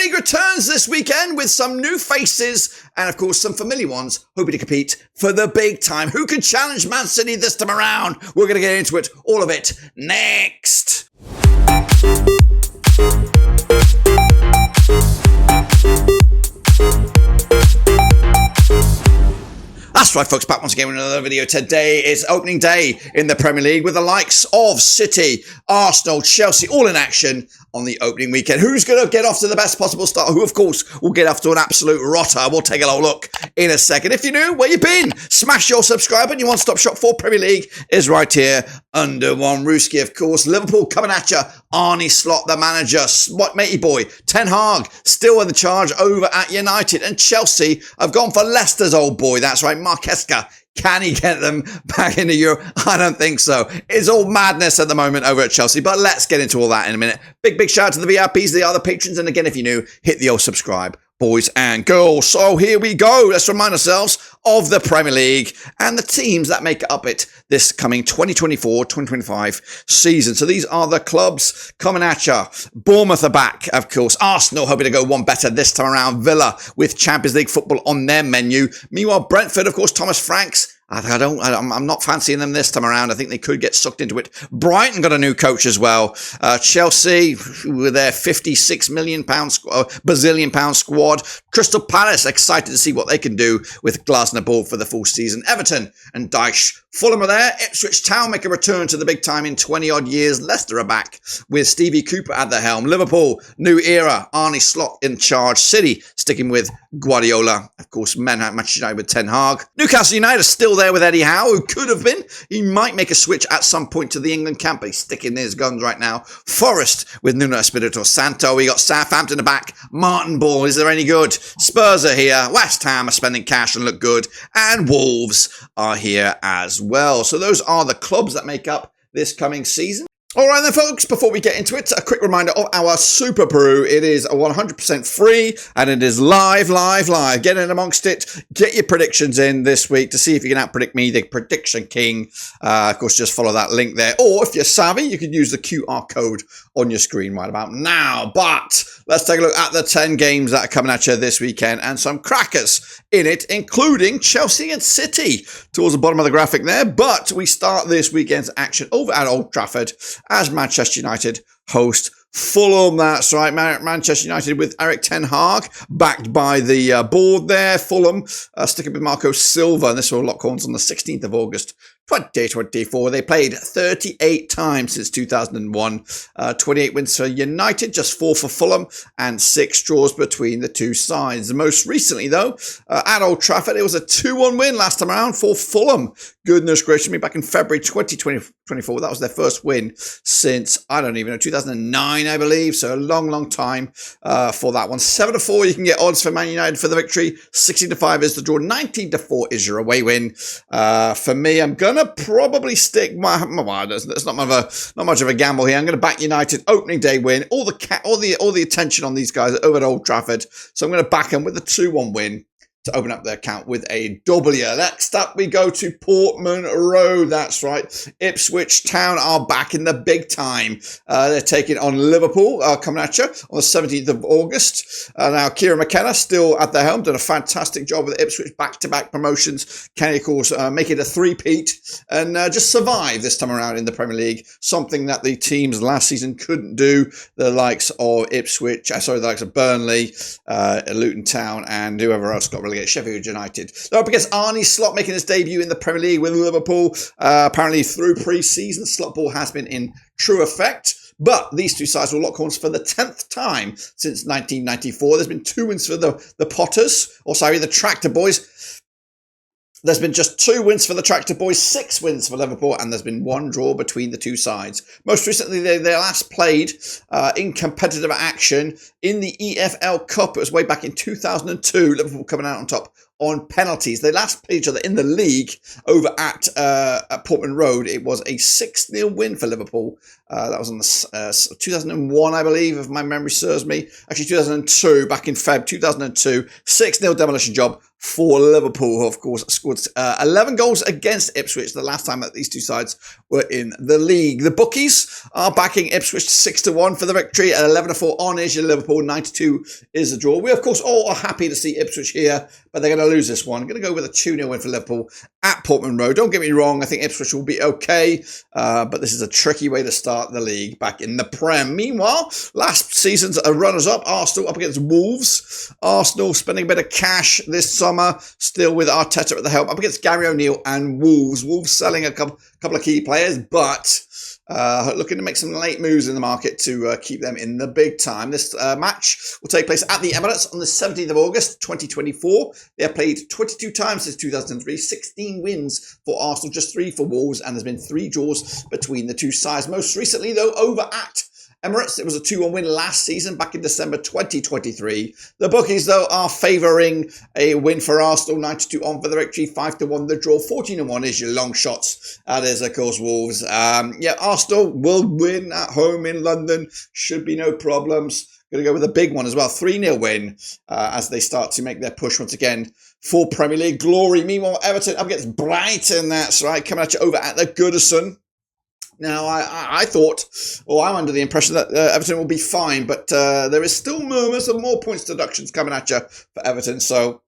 Premier League returns this weekend with some new faces and, of course, some familiar ones hoping to compete for the big time. Who can challenge Man City this time around? We're going to get into it, all of it, next. That's right, folks, back once again with another video. Today is opening day in the Premier League with the likes of City, Arsenal, Chelsea, all in action on the opening weekend. Who's going to get off to the best possible start? Who, of course, will get off to an absolute rotter? We'll take a little look in a second. If you're new, where you been? Smash your subscribe and your one-stop shop for Premier League is right here under one Rooski, of course. Liverpool coming at you. Arne Slot, the manager. What matey boy? Ten Hag still in the charge over at United. And Chelsea have gone for Leicester's old boy. That's right, Marquesca. Can he get them back into Europe? I don't think so. It's all madness at the moment over at Chelsea, but let's get into all that in a minute. Big shout out to the VIPs, the other patrons, and again, if you're new, hit the old subscribe, boys and girls. So here we go. Let's remind ourselves of the Premier League and the teams that make up it this coming 2024-2025 season. So these are the clubs coming at you. Bournemouth are back, of course. Arsenal hoping to go one better this time around. Villa with Champions League football on their menu. Meanwhile, Brentford, of course, Thomas Franks. I'm not fancying them this time around. I think they could get sucked into it. Brighton got a new coach as well. Chelsea with their £56 million Brazilian pound squad. Crystal Palace excited to see what they can do with Glasner Ball for the full season. Everton and Dyche. Fulham are there. Ipswich Town make a return to the big time in 20 odd years. Leicester are back with Stevie Cooper at the helm. Liverpool, new era. Arne Slot in charge. City sticking with Guardiola. Of course, Manchester United with Ten Hag. Newcastle United are still there with Eddie Howe, who could have been. He might make a switch at some point to the England camp, but he's sticking his guns right now. Forest with Nuno Espirito Santo. We got Southampton back. Martin Ball, is there any good? Spurs are here. West Ham are spending cash and look good. And Wolves are here as well. So those are the clubs that make up this coming season. All right then, folks, before we get into it, a quick reminder of our Super Peru. It is 100% free and it is live. Get in amongst it. Get your predictions in this week to see if you can outpredict me, the prediction king. Of course, just follow that link there. Or if you're savvy, you can use the QR code on your screen right about now. But let's take a look at the 10 games that are coming at you this weekend and some crackers in it, including Chelsea and City towards the bottom of the graphic there. But we start this weekend's action over at Old Trafford as Manchester United host Fulham. That's right, Manchester United with Eric Ten Hag, backed by the board there. Fulham sticking with Marco Silva, and this will lock horns on the 16th of August 2024. They played 38 times since 2001. 28 wins for United, just 4 for Fulham, and 6 draws between the two sides. Most recently, though, at Old Trafford, it was a 2-1 win last time around for Fulham. Goodness gracious me, back in February 2024. That was their first win since, I don't even know, 2009, I believe. So a long time for that one. 7-4, you can get odds for Man United for the victory. 16-5 is the draw. 19-4 is your away win. For me, I'm gonna probably stick that's not much of a gamble here. I'm gonna back United opening day win. All the attention on these guys over at Old Trafford. So I'm gonna back them with a 2-1 win to open up their account with a W. Next up, we go to Portman Road. That's right. Ipswich Town are back in the big time. They're taking on Liverpool, coming at you on the 17th of August. Now, Kieran McKenna still at the helm, done a fantastic job with Ipswich, back-to-back promotions. Can he, of course, make it a three-peat and just survive this time around in the Premier League, something that the teams last season couldn't do. The likes of the likes of Burnley, Luton Town, and whoever else got relegated. Sheffield United. They're up against Arne Slot making his debut in the Premier League with Liverpool. Apparently through pre-season, Slot ball has been in true effect. But these two sides will lock horns for the 10th time since 1994. There's been 2 wins for the Tractor Boys. There's been just 2 wins for the Tractor Boys, 6 wins for Liverpool, and there's been 1 draw between the two sides. Most recently, they last played in competitive action in the EFL Cup. It was way back in 2002. Liverpool coming out on top on penalties. They last played each other in the league over at Portman Road. It was a 6-0 win for Liverpool. That was on the 2001, I believe, if my memory serves me. Actually, 2002, back in Feb 2002. 6-0 demolition job for Liverpool, who, of course, scored 11 goals against Ipswich the last time that these two sides were in the league. The bookies are backing Ipswich 6-1 for the victory, and 11-4 on is your Liverpool. 9-2 is the draw. We, of course, all are happy to see Ipswich here, but they're going to lose this one. I'm going to go with a 2-0 win for Liverpool at Portman Road. Don't get me wrong, I think Ipswich will be okay, but this is a tricky way to start the league back in the Prem. Meanwhile, last season's runners-up, Arsenal up against Wolves. Arsenal spending a bit of cash this summer, still with Arteta at the helm, up against Gary O'Neill and Wolves. Wolves selling a couple of key players, but looking to make some late moves in the market to keep them in the big time. This match will take place at the Emirates on the 17th of August, 2024. They have played 22 times since 2003, 16 wins for Arsenal, just 3 for Wolves, and there's been 3 draws between the two sides. Most recently, though, over at Emirates, it was a 2-1 win last season, back in December 2023. The bookies, though, are favouring a win for Arsenal, 9-2 on for the victory, 5-1 the draw, 14-1 is your long shots. That is, of course, Wolves. Arsenal will win at home in London, should be no problems. Going to go with a big one as well, 3-0 win as they start to make their push once again for Premier League glory. Meanwhile, Everton up against Brighton, that's right, coming at you over at the Goodison. Now, I thought, or I'm under the impression that Everton will be fine, but there is still murmurs of more points deductions coming at you for Everton, so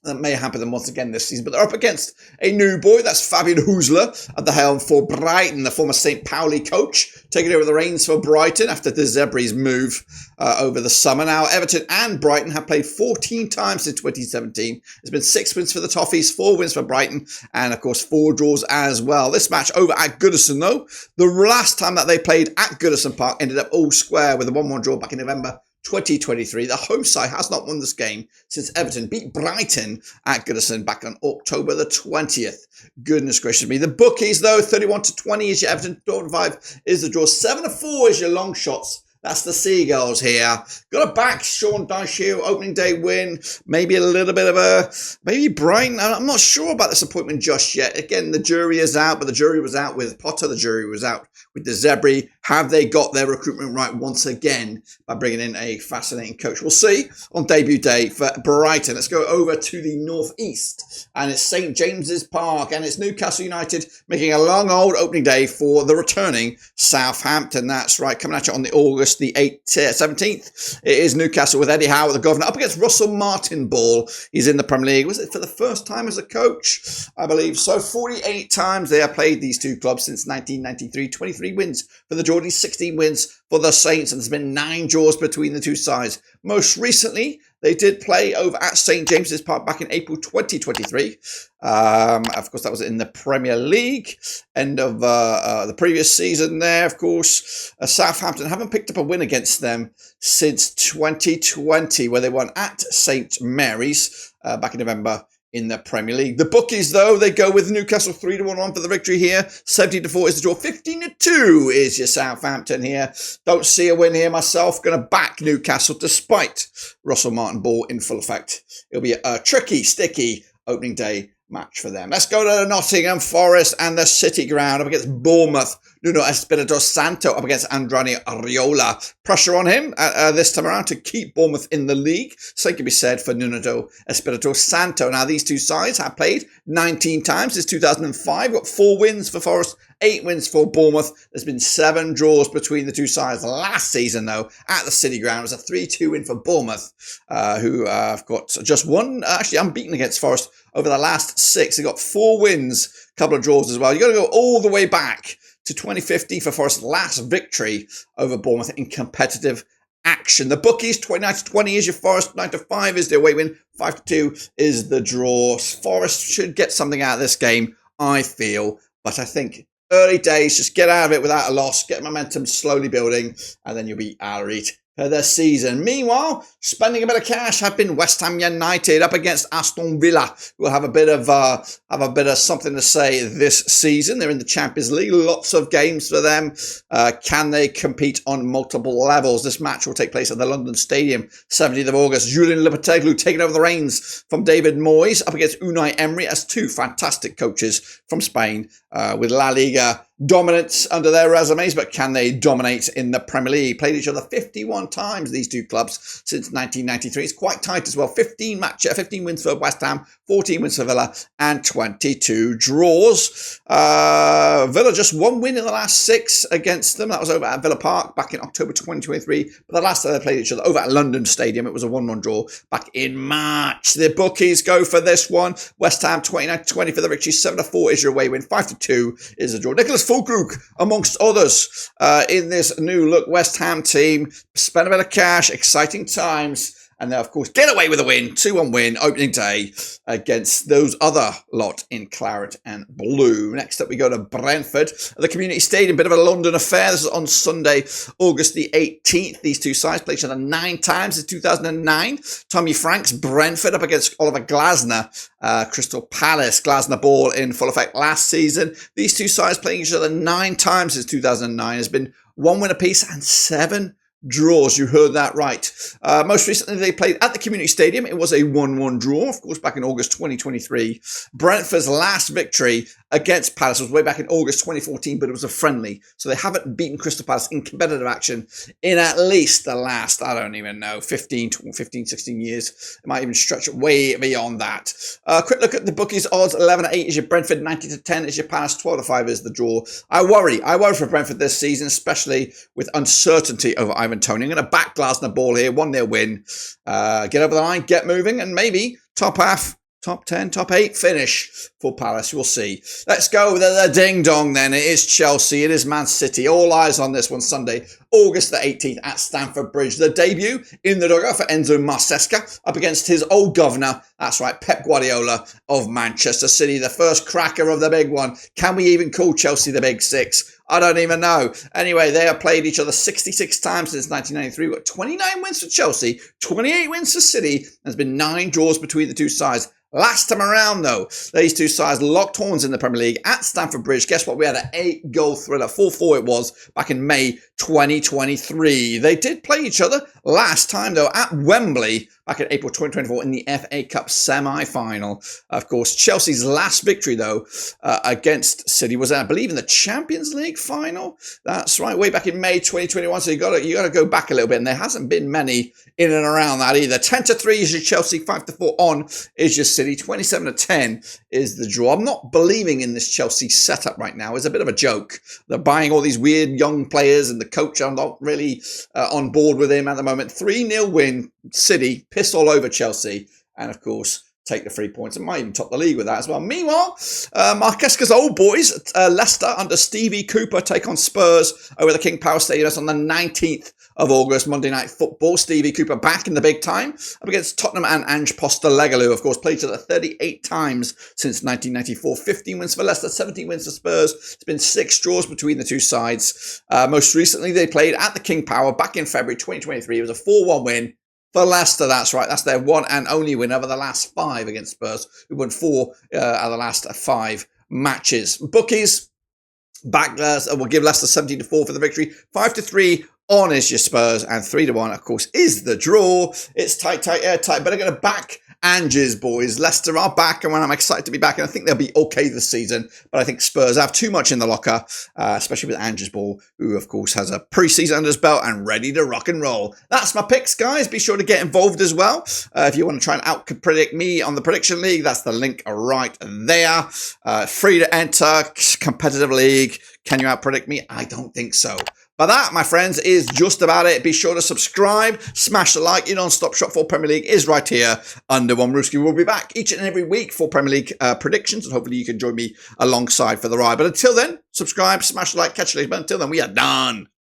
that may happen them once again this season. But they're up against a new boy, that's Fabian Husler at the helm for Brighton, the former St. Pauli coach, taking over the reins for Brighton after De Zerbi's move over the summer. Now, Everton and Brighton have played 14 times since 2017. There's been 6 wins for the Toffees, 4 wins for Brighton, and of course 4 draws as well. This match over at Goodison, though, the last time that they played at Goodison Park ended up all square with a 1-1 draw back in November 2023. The home side has not won this game since Everton beat Brighton at Goodison back on October the 20th. Goodness gracious me. The bookies, though, 31-20 is your Everton, 5 is the draw, 7-4 is your long shots. That's the Seagulls here. Got to back Sean Dyche here, opening day win. Maybe a little bit of maybe Brighton. I'm not sure about this appointment just yet. Again, the jury is out, but the jury was out with Potter. The jury was out with De Zerbi. Have they got their recruitment right once again by bringing in a fascinating coach? We'll see on debut day for Brighton. Let's go over to the northeast, and it's St. James's Park, and it's Newcastle United making a long old opening day for the returning Southampton. That's right, coming at you on the August the 17th. It is Newcastle with Eddie Howe, the governor, up against Russell Martin Ball. He's in the Premier League. Was it for the first time as a coach? I believe so. 48 times they have played these two clubs since 1993. 23 wins for the Geordies, 16 wins for the Saints, and there's been 9 draws between the two sides. Most recently, they did play over at St. James's Park back in April 2023. Of course, that was in the Premier League. End of the previous season there, of course. Southampton haven't picked up a win against them since 2020, where they won at St. Mary's back in November in the Premier League. The bookies, though, they go with Newcastle 3-1 on for the victory here. 17-4 is the draw. 15-2 is your Southampton here. Don't see a win here myself. Going to back Newcastle despite Russell Martin Ball in full effect. It'll be a tricky, sticky opening day match for them. Let's go to Nottingham Forest and the City Ground up against Bournemouth. Nuno Espirito Santo up against Andrani Areola. Pressure on him this time around to keep Bournemouth in the league. Same can be said for Nuno Espirito Santo. Now, these two sides have played 19 times since 2005. Got 4 wins for Forest, 8 wins for Bournemouth. There's been 7 draws between the two sides. Last season, though, at the City Ground, it was a 3-2 win for Bournemouth, who have got just one, actually unbeaten against Forest over the last 6. They got 4 wins, a couple of draws as well. You've got to go all the way back to 2015 for Forest's last victory over Bournemouth in competitive action. The bookies, 29-20 is your Forest, 9-5 is the away win, 5-2 is the draw. Forest should get something out of this game, I feel, but I think early days, just get out of it without a loss, get momentum slowly building, and then you'll be all right for the season. Meanwhile, spending a bit of cash have been West Ham United up against Aston Villa, who will have a bit of something to say this season. They're in the Champions League, lots of games for them. Can they compete on multiple levels? This match will take place at the London Stadium, 17th of August. Julian Lopetegui taking over the reins from David Moyes up against Unai Emery as two fantastic coaches from Spain with La Liga dominance under their resumes, but can they dominate in the Premier League? Played each other 51 times, these two clubs, since 1993. It's quite tight as well. 15 wins for West Ham, 14 wins for Villa, and 22 draws. Villa just one win in the last 6 against them. That was over at Villa Park back in October 2023. But the last time they played each other over at London Stadium, it was a 1-1 draw back in March. The bookies go for this one. West Ham 29-20 for the victory. 7-4 is your away win. 5-2 is the draw. Nicholas Fulkrug, amongst others, in this new look West Ham team. Spend a bit of cash, exciting times, and they, of course, get away with a win. 2-1 win, opening day against those other lot in claret and blue. Next up, we go to Brentford at the Community Stadium. Bit of a London affair. This is on Sunday, August the 18th. These two sides played each other 9 times since 2009. Tommy Franks, Brentford up against Oliver Glasner, Crystal Palace. Glasner ball in full effect last season. These two sides playing each other 9 times since 2009. Has been 1 win apiece and 7 draws. You heard that right. Most recently, they played at the Community Stadium. It was a 1-1 draw, of course, back in August 2023. Brentford's last victory against Palace was way back in August 2014, but it was a friendly. So they haven't beaten Crystal Palace in competitive action in at least the last, I don't even know, 15, 16 years. It might even stretch way beyond that. Quick look at the bookies odds. 11-8 is your Brentford, 90-10 is your Palace, 12-5 is the draw. I worry for Brentford this season, especially with uncertainty over Ivan Toney. I'm going to back Glasner ball here, 1-0 win. Get over the line, get moving, and maybe top half, top 10, top 8 finish for Palace. We'll see. Let's go with the ding-dong then. It is Chelsea. It is Man City. All eyes on this one Sunday, August the 18th at Stamford Bridge. The debut in the dugout for Enzo Maresca up against his old governor. That's right, Pep Guardiola of Manchester City. The first cracker of the big one. Can we even call Chelsea the Big Six? I don't even know. Anyway, they have played each other 66 times since 1993. We've got 29 wins for Chelsea, 28 wins for City. There's been 9 draws between the two sides. Last time around, though, these two sides locked horns in the Premier League at Stamford Bridge. Guess what? We had an 8-goal thriller. 4-4 it was back in May 2023. They did play each other last time, though, at Wembley back in April 2024 in the FA Cup semi-final. Of course, Chelsea's last victory, though, against City was, I believe, in the Champions League final. That's right, way back in May 2021. So you got to go back a little bit, and there hasn't been many in and around that either. 10-3 is your Chelsea, 5-4 on is your City, 27-10 is the draw. I'm not believing in this Chelsea setup right now. It's a bit of a joke. They're buying all these weird young players, and the coach, I'm not really on board with him at the moment. 3-0 win, City, piss all over Chelsea, and of course, take the 3 points and might even top the league with that as well. Meanwhile, Marquesca's old boys, Leicester under Stevie Cooper, take on Spurs over the King Power Stadium. That's on the 19th of August, Monday Night Football. Stevie Cooper back in the big time up against Tottenham and Ange Postecoglou. Of course, played each other 38 times since 1994. 15 wins for Leicester, 17 wins for Spurs. It's been 6 draws between the two sides. Most recently, they played at the King Power back in February 2023. It was a 4-1 win for Leicester. That's right. That's their one and only win over the last 5 against Spurs, who won 4 out of the last 5 matches. Bookies back will give Leicester 17-4 for the victory. 5-3 on is your Spurs, and 3-1, of course, is the draw. It's tight, airtight, but I'm going to back Ange's boys. Leicester are back, and I'm excited to be back, and I think they'll be okay this season, but I think Spurs have too much in the locker, especially with Ange's ball, who, of course, has a pre-season under his belt and ready to rock and roll. That's my picks, guys. Be sure to get involved as well. If you want to try and out-predict me on the Prediction League, that's the link right there. Free to enter, competitive league. Can you out-predict me? I don't think so. But that, my friends, is just about it. Be sure to subscribe, smash the like. Your non-stop shop for Premier League is right here under one roof. We'll be back each and every week for Premier League predictions, and hopefully you can join me alongside for the ride. But until then, subscribe, smash the like, catch you later. But until then, we are done.